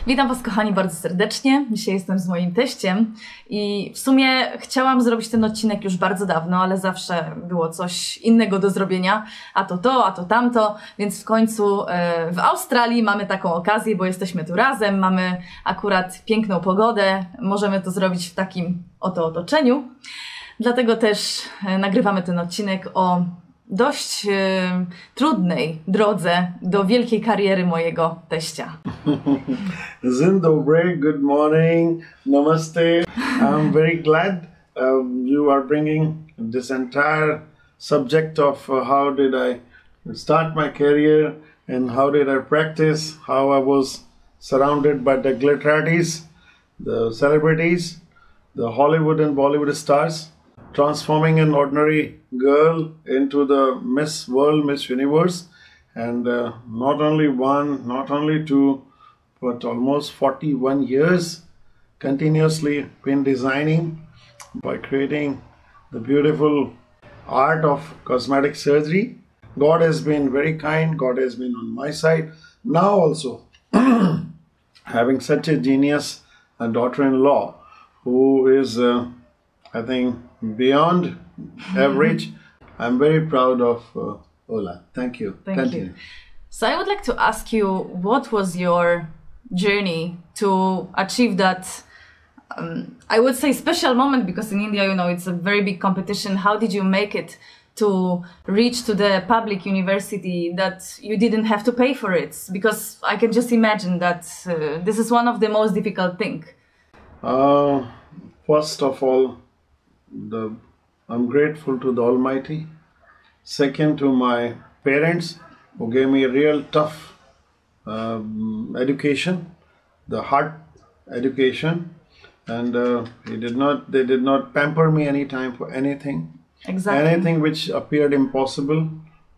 Witam Was, kochani, bardzo serdecznie. Dzisiaj jestem z moim teściem i w sumie chciałam zrobić ten odcinek już bardzo dawno, ale zawsze było coś innego do zrobienia, a to tamto, więc w końcu w Australii mamy taką okazję, bo jesteśmy tu razem, mamy akurat piękną pogodę, możemy to zrobić w takim oto otoczeniu. Dlatego też nagrywamy ten odcinek o dość trudnej drodze do wielkiej kariery mojego teścia. Dzień dobry, good morning, namaste. I'm very glad you are bringing this entire subject of how did I start my career and how did I practice, how I was surrounded by the glitterati's, the celebrities, the Hollywood and Bollywood stars, transforming an ordinary girl into the Miss World, Miss Universe, and not only one, not only two, but almost 41 years continuously been designing by creating the beautiful art of cosmetic surgery. God has been very kind, God has been on my side. Now also, having such a genius daughter-in-law who is, I think, beyond average. I'm very proud of Ola. Thank you. Thank you. So I would like to ask you, what was your journey to achieve that, I would say, special moment, because in India, you know, it's a very big competition. How did you make it to reach to the public university that you didn't have to pay for it? Because I can just imagine that this is one of the most difficult things. First of all, I'm grateful to the Almighty. Second, to my parents who gave me a real tough education, the hard education, and they did not pamper me any time for anything. Exactly. Anything which appeared impossible,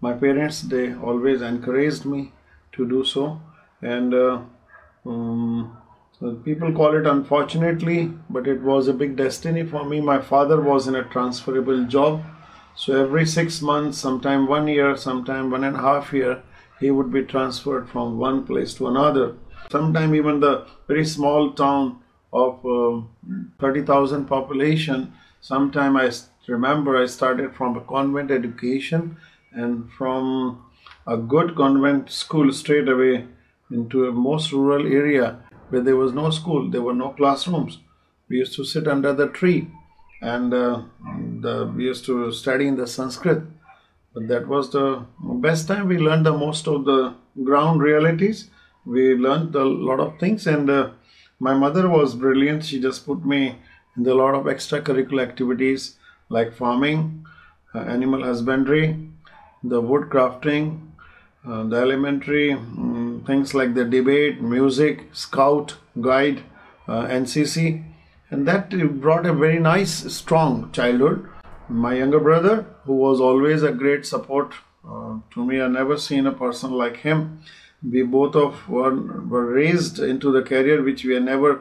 my parents, they always encouraged me to do so, and people call it unfortunately, but it was a big destiny for me. My father was in a transferable job, so every 6 months, sometime 1 year, sometime 1.5 years, he would be transferred from one place to another. Sometime even the very small town of 30,000 population, sometime I remember I started from a convent education, and from a good convent school straight away into a most rural area where there was no school, there were no classrooms. We used to sit under the tree and we used to study in the Sanskrit. But that was the best time. We learned the most of the ground realities. We learned a lot of things, and my mother was brilliant. She just put me in a lot of extracurricular activities like farming, animal husbandry, the wood crafting, the elementary things like the debate, music, scout, guide, NCC, and that brought a very nice, strong childhood. My younger brother, who was always a great support to me, I never seen a person like him. We both were raised into the career which we had never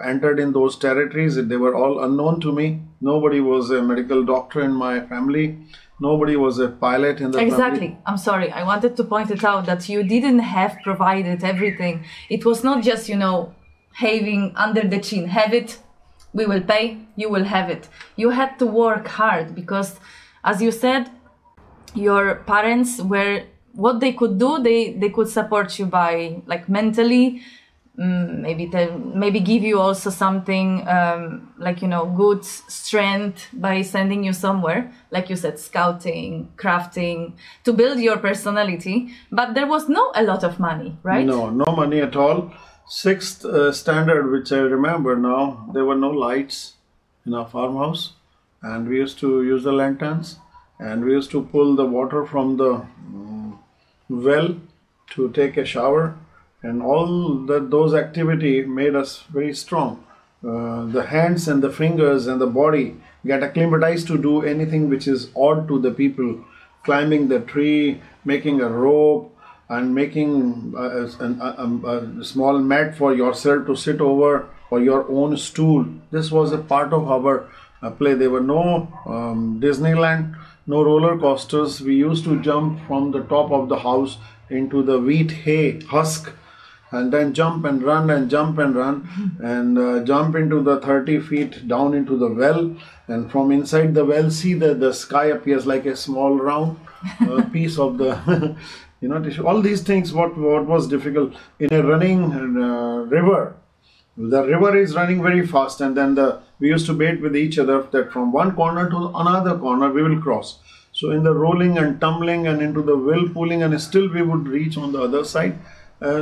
entered in those territories. They were all unknown to me. Nobody was a medical doctor in my family. Nobody was a pilot in the Exactly. family. I'm sorry. I wanted to point it out that you didn't have provided everything. It was not just, you know, having under the chin, have it, we will pay, you will have it. You had to work hard because, as you said, your parents were, what they could do, they could support you by, like, mentally, maybe give you also something like, you know, good strength by sending you somewhere, like you said, scouting, crafting, to build your personality. But there was no a lot of money, right? No money at all. Sixth standard, which I remember now, there were no lights in our farmhouse, and we used to use the lanterns, and we used to pull the water from the well to take a shower. And all those activity made us very strong. The hands and the fingers and the body get acclimatized to do anything which is odd to the people. Climbing the tree, making a rope, and making a small mat for yourself to sit over, or your own stool. This was a part of our play. There were no Disneyland, no roller coasters. We used to jump from the top of the house into the wheat hay husk and then jump and run and jump and run and jump into the 30 feet down into the well, and from inside the well see that the sky appears like a small round piece of the tissue. All these things, what was difficult in a running river. The river is running very fast, and then we used to bait with each other that from one corner to another corner we will cross. So in the rolling and tumbling and into the whirlpooling, and still we would reach on the other side.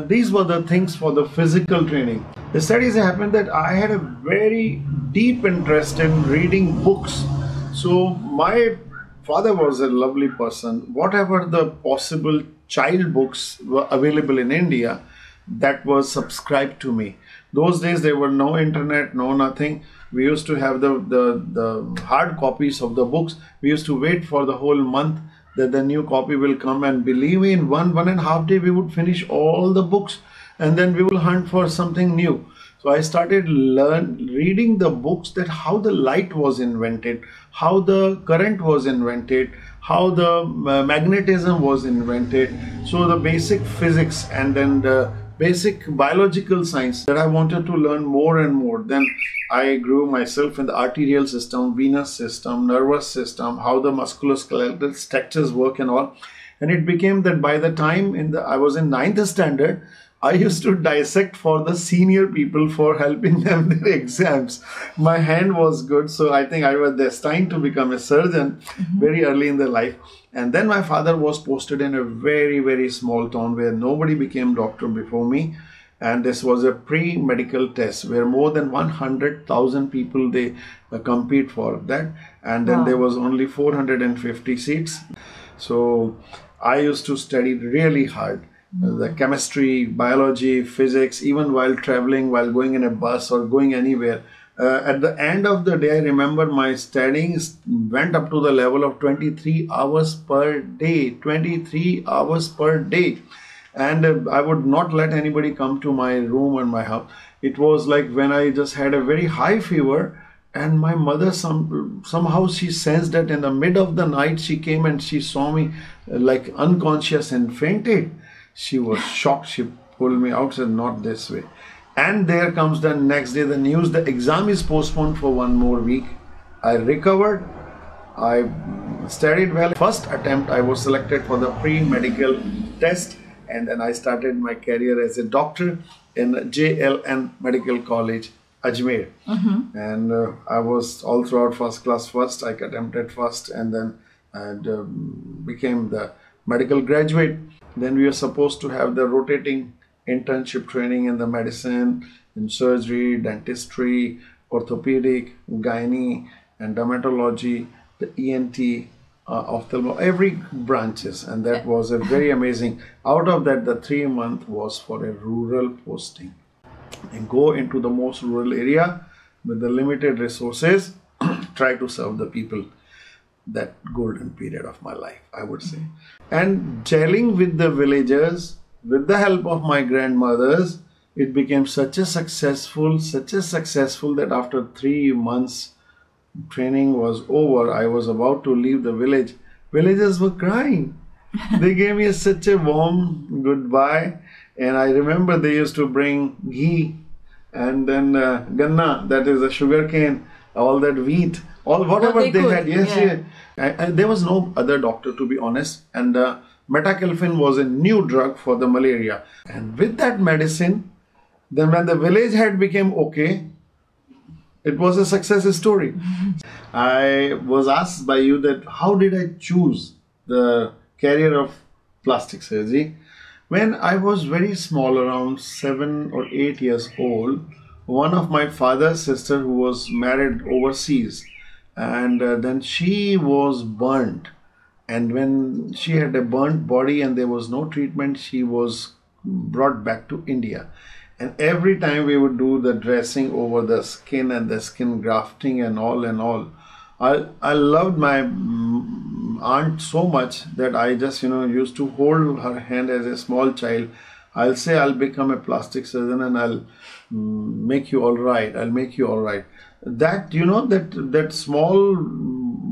These were the things for the physical training. The studies happened that I had a very deep interest in reading books. So my father was a lovely person. Whatever the possible child books were available in India, that was subscribed to me. Those days there were no internet, no nothing. We used to have the hard copies of the books. We used to wait for the whole month that the new copy will come, and believe me, in one and a half day we would finish all the books, and then we will hunt for something new. So I started reading the books, that how the light was invented, how the current was invented, how the magnetism was invented. So the basic physics and then the basic biological science that I wanted to learn more and more. Then I grew myself in the arterial system, venous system, nervous system, how the musculoskeletal structures work and all. And it became that by the time I was in 9th standard, I used to dissect for the senior people for helping them their exams. My hand was good, so I think I was destined to become a surgeon very early in their life. And then my father was posted in a very, very small town where nobody became doctor before me. And this was a pre-medical test where more than 100,000 people, they compete for that. And then there was only 450 seats. So I used to study really hard. The chemistry, biology, physics, even while traveling, while going in a bus or going anywhere. At the end of the day, I remember my studying went up to the level of 23 hours per day. 23 hours per day. And I would not let anybody come to my room and my house. It was like when I just had a very high fever, and my mother somehow she sensed that in the mid of the night she came and she saw me like unconscious and fainted. She was shocked. She pulled me out, said, "Not this way." And there comes the next day the news, the exam is postponed for one more week. I recovered. I studied well. First attempt I was selected for the pre-medical test, and then I started my career as a doctor in JLN Medical College, Ajmer. And I was all throughout first class first. I attempted first, and then I became the medical graduate. Then we were supposed to have the rotating internship training in the medicine, in surgery, dentistry, orthopedic, gynae, and dermatology, the ENT, ophthalmology, every branches. And that was a very amazing. Out of that, the 3 month was for a rural posting. And go into the most rural area with the limited resources, try to serve the people. That golden period of my life, I would say. And gelling with the villagers, with the help of my grandmothers, it became such a successful that after 3 months training was over, I was about to leave the village. Villagers were crying. They gave me such a warm goodbye. And I remember they used to bring ghee and then ganna, that is a sugar cane, all that wheat, all whatever they had. Yes. And there was no other doctor, to be honest. And metacalfin was a new drug for the malaria. And with that medicine, then when the village had become okay, it was a success story. I was asked by you that how did I choose the career of plastic surgery? When I was very small, around 7 or 8 years old, one of my father's sister who was married overseas, and then she was burnt. And when she had a burnt body and there was no treatment, she was brought back to India. And every time we would do the dressing over the skin and the skin grafting and all, I loved my aunt so much that I just, used to hold her hand as a small child. I'll say I'll become a plastic surgeon and I'll make you all right. I'll make you all right. That, that small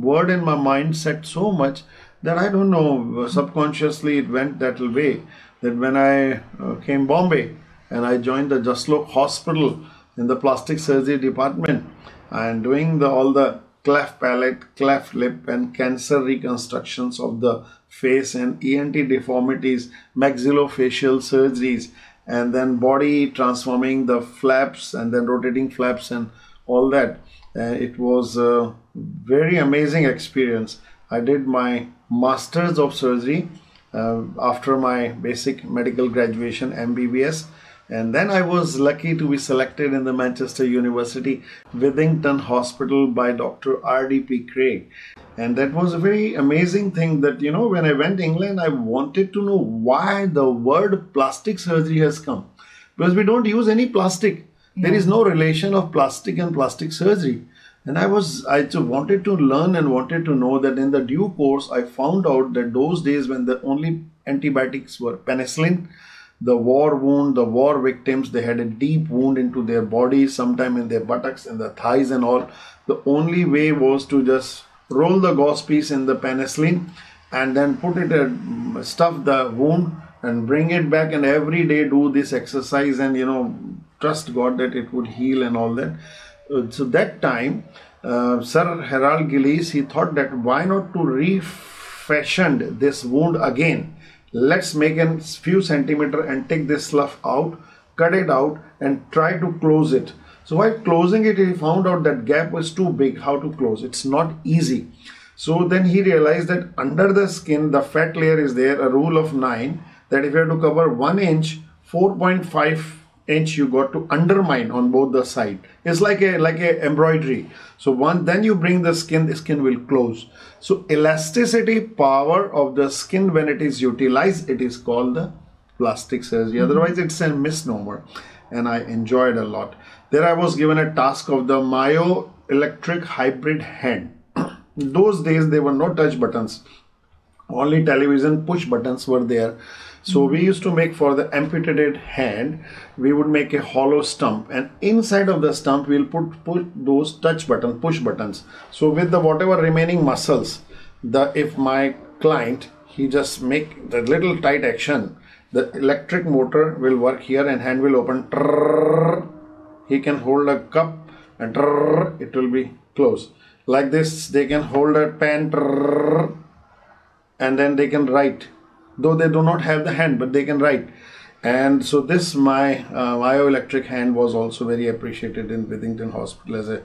word in my mind said so much that I don't know, subconsciously it went that way. That when I came Bombay, and I joined the Jaslok Hospital in the plastic surgery department and doing all the cleft palate, cleft lip and cancer reconstructions of the face and ENT deformities, maxillofacial surgeries, and then body transforming the flaps and then rotating flaps and all that. It was a very amazing experience. I did my Masters of Surgery after my basic medical graduation, MBBS. And then I was lucky to be selected in the Manchester University Withington Hospital by Dr. R.D.P. Craig. And that was a very amazing thing that, you know, when I went to England, I wanted to know why the word plastic surgery has come. Because we don't use any plastic. There is no relation of plastic and plastic surgery. And I just wanted to learn and wanted to know that in the due course, I found out that those days when the only antibiotics were penicillin, the war wound, the war victims, they had a deep wound into their bodies, sometime in their buttocks and the thighs and all. The only way was to just roll the gauze piece in the penicillin and then put it, stuff the wound and bring it back, and every day do this exercise and, you know, trust God that it would heal and all that. So that time, Sir Harold Gillies, he thought that why not to refashion this wound again. Let's make a few centimeter and take this slough out, cut it out and try to close it. So while closing it, he found out that gap was too big. How to close? It's not easy. So then he realized that under the skin, the fat layer is there, a rule of 9, that if you have to cover 1 inch, 4.5 inch you got to undermine on both the side. It's like a embroidery. So then you bring the skin will close. So elasticity power of the skin, when it is utilized, it is called the plastic surgery. Otherwise it's a misnomer. And I enjoyed a lot. There I was given a task of the myoelectric hybrid hand. Those days there were no touch buttons. Only television push buttons were there. So we used to make, for the amputated hand, we would make a hollow stump, and inside of the stump we'll put those push buttons. So with the whatever remaining muscles, if my client, he just make the little tight action, the electric motor will work here and hand will open. He can hold a cup and it will be closed. Like this, they can hold a pen and then they can write. Though they do not have the hand, but they can write. And so this, my myoelectric hand was also very appreciated in Withington Hospital.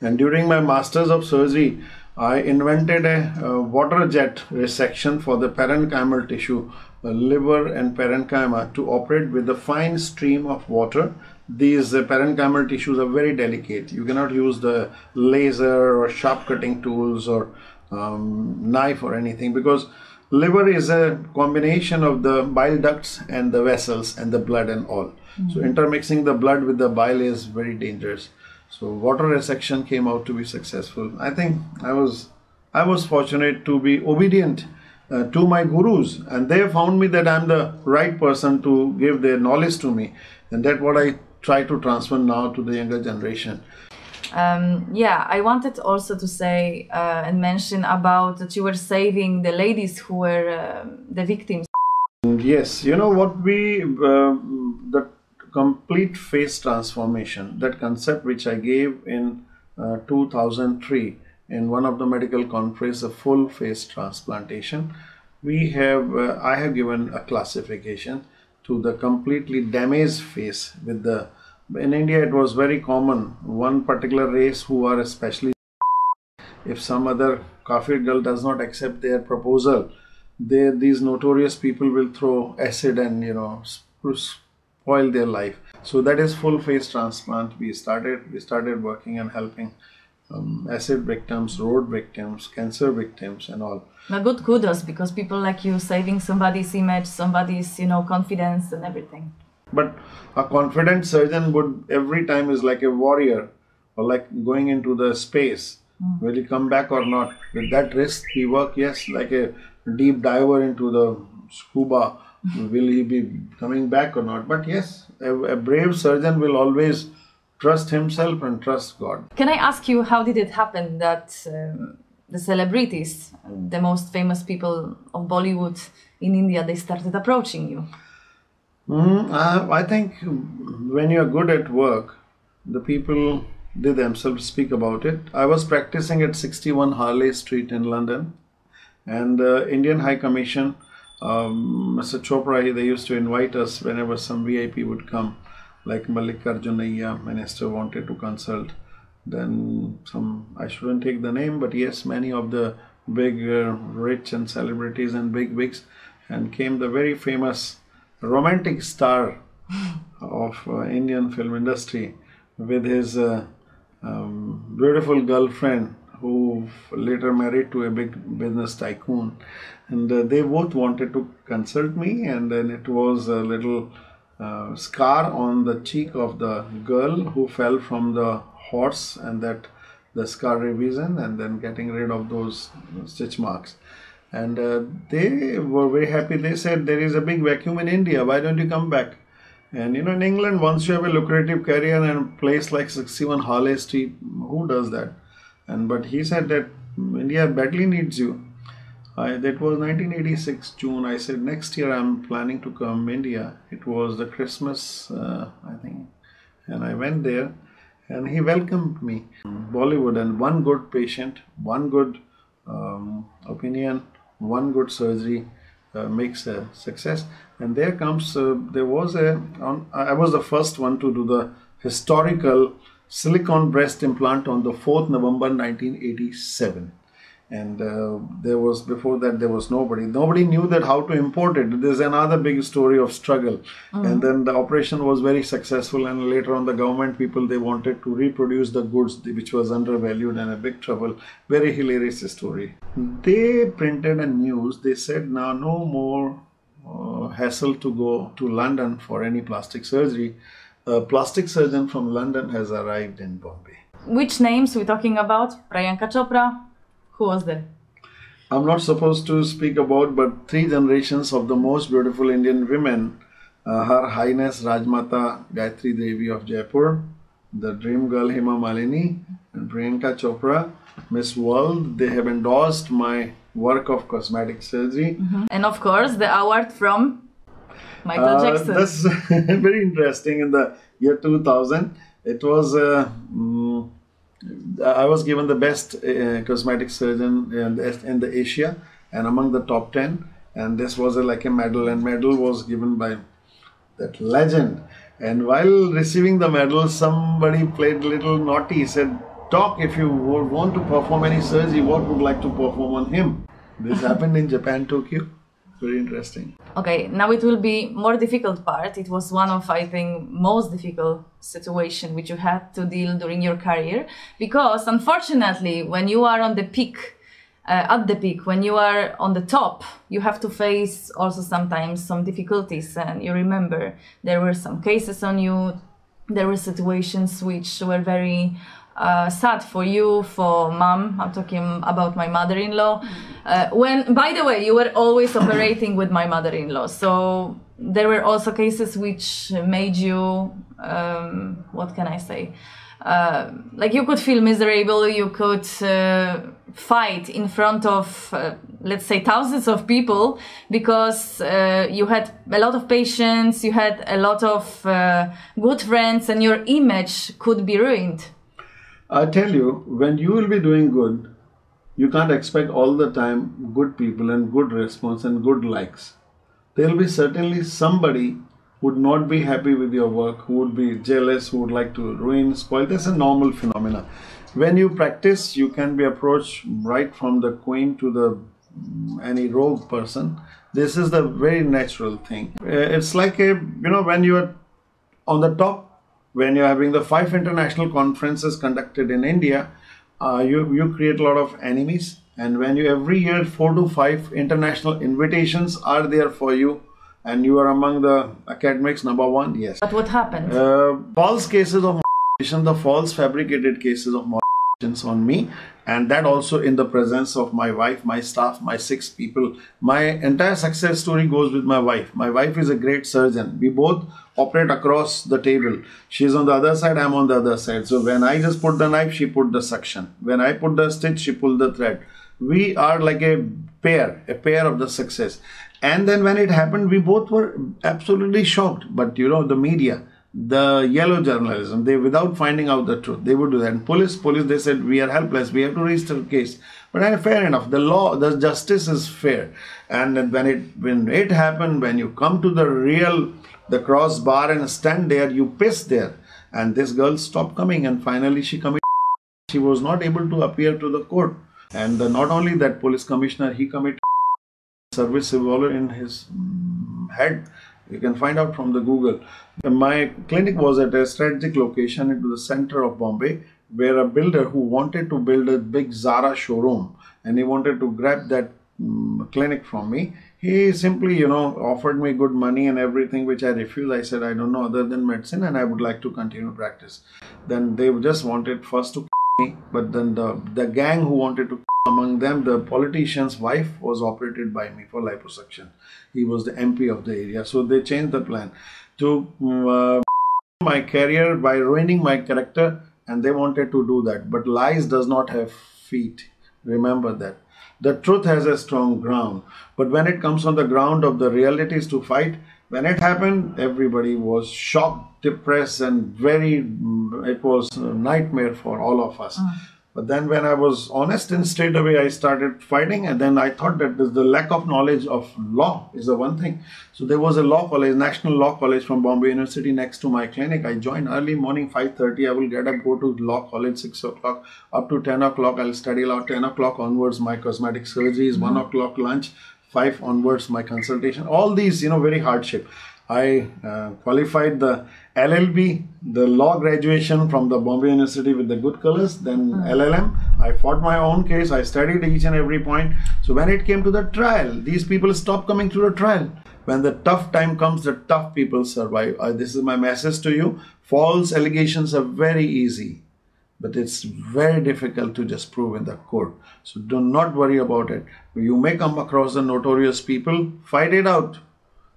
And during my Masters of Surgery, I invented a water jet resection for the parenchymal tissue, liver and parenchyma, to operate with a fine stream of water. These parenchymal tissues are very delicate. You cannot use the laser or sharp cutting tools or knife or anything, because liver is a combination of the bile ducts and the vessels and the blood and all. So intermixing the blood with the bile is very dangerous. So water resection came out to be successful. I think I was fortunate to be obedient to my gurus, and they found me that I'm the right person to give their knowledge to me, and that's what I try to transfer now to the younger generation. I wanted also to say and mention about that you were saving the ladies who were the victims. Yes, you know what, the complete face transformation, that concept which I gave in 2003 in one of the medical conferences, a full face transplantation. I have given a classification to the completely damaged face with the. In India, it was very common. One particular race who are especially, if some other Kafir girl does not accept their proposal, these notorious people will throw acid and, you know, spoil their life. So that is full face transplant. We started working and helping acid victims, road victims, cancer victims, and all. But good kudos, because people like you saving somebody's image, somebody's, you know, confidence and everything. But a confident surgeon would every time is like a warrior, or like going into the space. Will he come back or not? With that risk he work, yes, like a deep diver into the scuba. Will he be coming back or not? But yes, a brave surgeon will always trust himself and trust God. Can I ask you, how did it happen that the celebrities, the most famous people of Bollywood in India, they started approaching you? I think when you're good at work, the people, they themselves speak about it. I was practicing at 61 Harley Street in London, and the Indian High Commission, Mr. Chopra, they used to invite us whenever some VIP would come, like Mallikarjunaiya minister wanted to consult. Then some, I shouldn't take the name, but yes, many of the big rich and celebrities and big wigs, and came the very famous romantic star of Indian film industry with his beautiful girlfriend, who later married to a big business tycoon, and they both wanted to consult me, and then it was a little scar on the cheek of the girl who fell from the horse, and that the scar revision, and then getting rid of those stitch marks. And they were very happy. They said, there is a big vacuum in India, why don't you come back? And in England, once you have a lucrative career in a place like 61 Harley Street, who does that? But he said that India badly needs you. That was 1986 June. I said, next year I'm planning to come India. It was the Christmas, I think, and I went there, and he welcomed me. Bollywood, and one good patient, one good opinion, one good surgery makes a success. And there comes, there was I was the first one to do the historical silicone breast implant on the 4th November 1987. And there was, before that, there was nobody knew that how to import it. There's another big story of struggle. And then the operation was very successful, and later on the government people, they wanted to reproduce the goods, which was undervalued and a big trouble. Very hilarious story. They printed a news. They said, now no more hassle to go to London for any plastic surgery. A plastic surgeon from London has arrived in Bombay. Which names we're talking about? Priyanka Chopra? Who was there? I'm not supposed to speak about, but 3 generations of the most beautiful Indian women. Her Highness Rajmata Gayatri Devi of Jaipur, the dream girl Hema Malini, and Priyanka Chopra, Miss World. They have endorsed my work of cosmetic surgery. And of course, the award from Michael Jackson. That's very interesting. In the year 2000, it was... I was given the best cosmetic surgeon in the Asia, and among the top 10, and this was like a medal, and medal was given by that legend. And while receiving the medal, somebody played a little naughty. He said, "Doc, if you would want to perform any surgery, what would like to perform on him?" This happened in Japan, Tokyo. Very interesting. Okay, now it will be more difficult part. It was one of, I think, most difficult situation which you had to deal during your career, because unfortunately, when you are on the peak, at the peak, when you are on the top, you have to face also sometimes some difficulties. And you remember there were some cases on you, there were situations which were very sad for you, for mom. I'm talking about my mother-in-law. When, by the way, you were always operating with my mother-in-law. So there were also cases which made you, what can I say? Like you could feel miserable, you could fight in front of, let's say, thousands of people, because you had a lot of patients, you had a lot of good friends, and your image could be ruined. I tell you, when you will be doing good, you can't expect all the time good people and good response and good likes. There will be certainly somebody who would not be happy with your work, who would be jealous, who would like to ruin, spoil. That's a normal phenomena. When you practice, you can be approached right from the queen to the any rogue person. This is the very natural thing. It's like when you are on the top, when you're having the 5 international conferences conducted in India, you create a lot of enemies. And when you every year 4 to 5 international invitations are there for you, and you are among the academics #1, yes. But what happened? False cases of molestation, the false fabricated cases of molestation on me, and that also in the presence of my wife, my staff, my 6 people. My entire success story goes with my wife. My wife is a great surgeon. We both operate across the table. She's on the other side, I'm on the other side. So when I just put the knife, she put the suction. When I put the stitch, she pulled the thread. We are like a pair of the success. And then when it happened, we both were absolutely shocked. But you know, the media, the yellow journalism, they, without finding out the truth, they would do that. And police, they said, we are helpless, we have to register a case. But fair enough, the law, the justice is fair. And when it happened, when you come to the crossbar and stand there, you piss there. And this girl stopped coming, and finally she committed. She was not able to appear to the court. And not only that, police commissioner, he committed service revolver in his head. You can find out from the Google. My clinic was at a strategic location into the center of Bombay, where a builder who wanted to build a big Zera showroom, and he wanted to grab that clinic from me. He simply, offered me good money and everything, which I refused. I said, I don't know other than medicine, and I would like to continue practice. Then they just wanted first to me, but then the gang who wanted to, among them, the politician's wife was operated by me for liposuction. He was the MP of the area. So they changed the plan to my career by ruining my character, and they wanted to do that. But lies does not have feet. Remember that. The truth has a strong ground. But when it comes on the ground of the realities to fight, when it happened, everybody was shocked, depressed, and it was a nightmare for all of us. But then when I was honest and straight away, I started fighting. And then I thought that the lack of knowledge of law is the one thing. So there was a law college, National Law College from Bombay University next to my clinic. I joined early morning, 5:30. I will get up, go to law college, 6 o'clock. Up to 10 o'clock, I'll study law. 10 o'clock onwards, my cosmetic surgeries. 1 o'clock lunch. 5 onwards, my consultation. All these, very hardship. I qualified the LLB, the law graduation from the Bombay University with the good colors, then LLM. I fought my own case. I studied each and every point. So when it came to the trial, these people stopped coming to the trial. When the tough time comes, the tough people survive. This is my message to you. False allegations are very easy, but it's very difficult to just prove in the court. So do not worry about it. You may come across the notorious people, fight it out.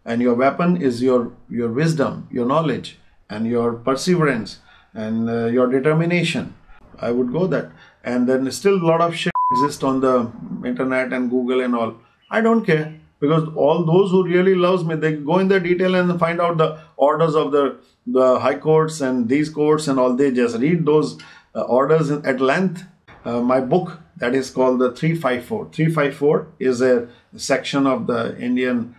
And your weapon is your wisdom, your knowledge, and your perseverance, and your determination. I would go that. And then still a lot of shit exists on the internet and Google and all. I don't care, because all those who really loves me, they go in the detail and find out the orders of the high courts and these courts and all. They just read those orders at length. My book, that is called the 354. 354 is a section of the Indian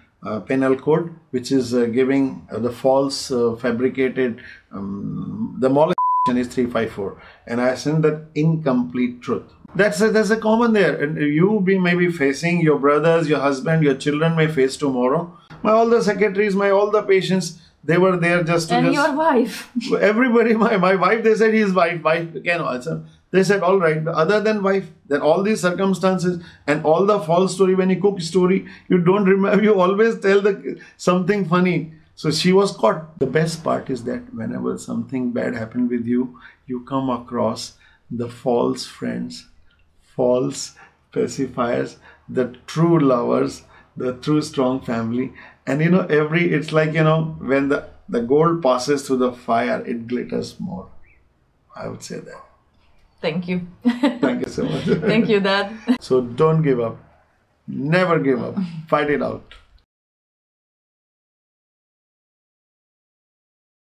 penal code, which is giving the false, fabricated, the molestation is 354, and I send that incomplete truth. That's a common there, and you may be facing, your brothers, your husband, your children may face tomorrow. All the secretaries, all the patients, they were there just to. And your wife. Everybody, my wife, they said his wife can also. They said, all right, other than wife, then all these circumstances and all the false story, when you cook story, you don't remember, you always tell something funny. So she was caught. The best part is that whenever something bad happened with you, you come across the false friends, false pacifiers, the true lovers, the true strong family. And it's like, when the gold passes through the fire, it glitters more. I would say that. Thank you. Thank you so much. Thank you, Dad. So don't give up. Never give up. Fight it out.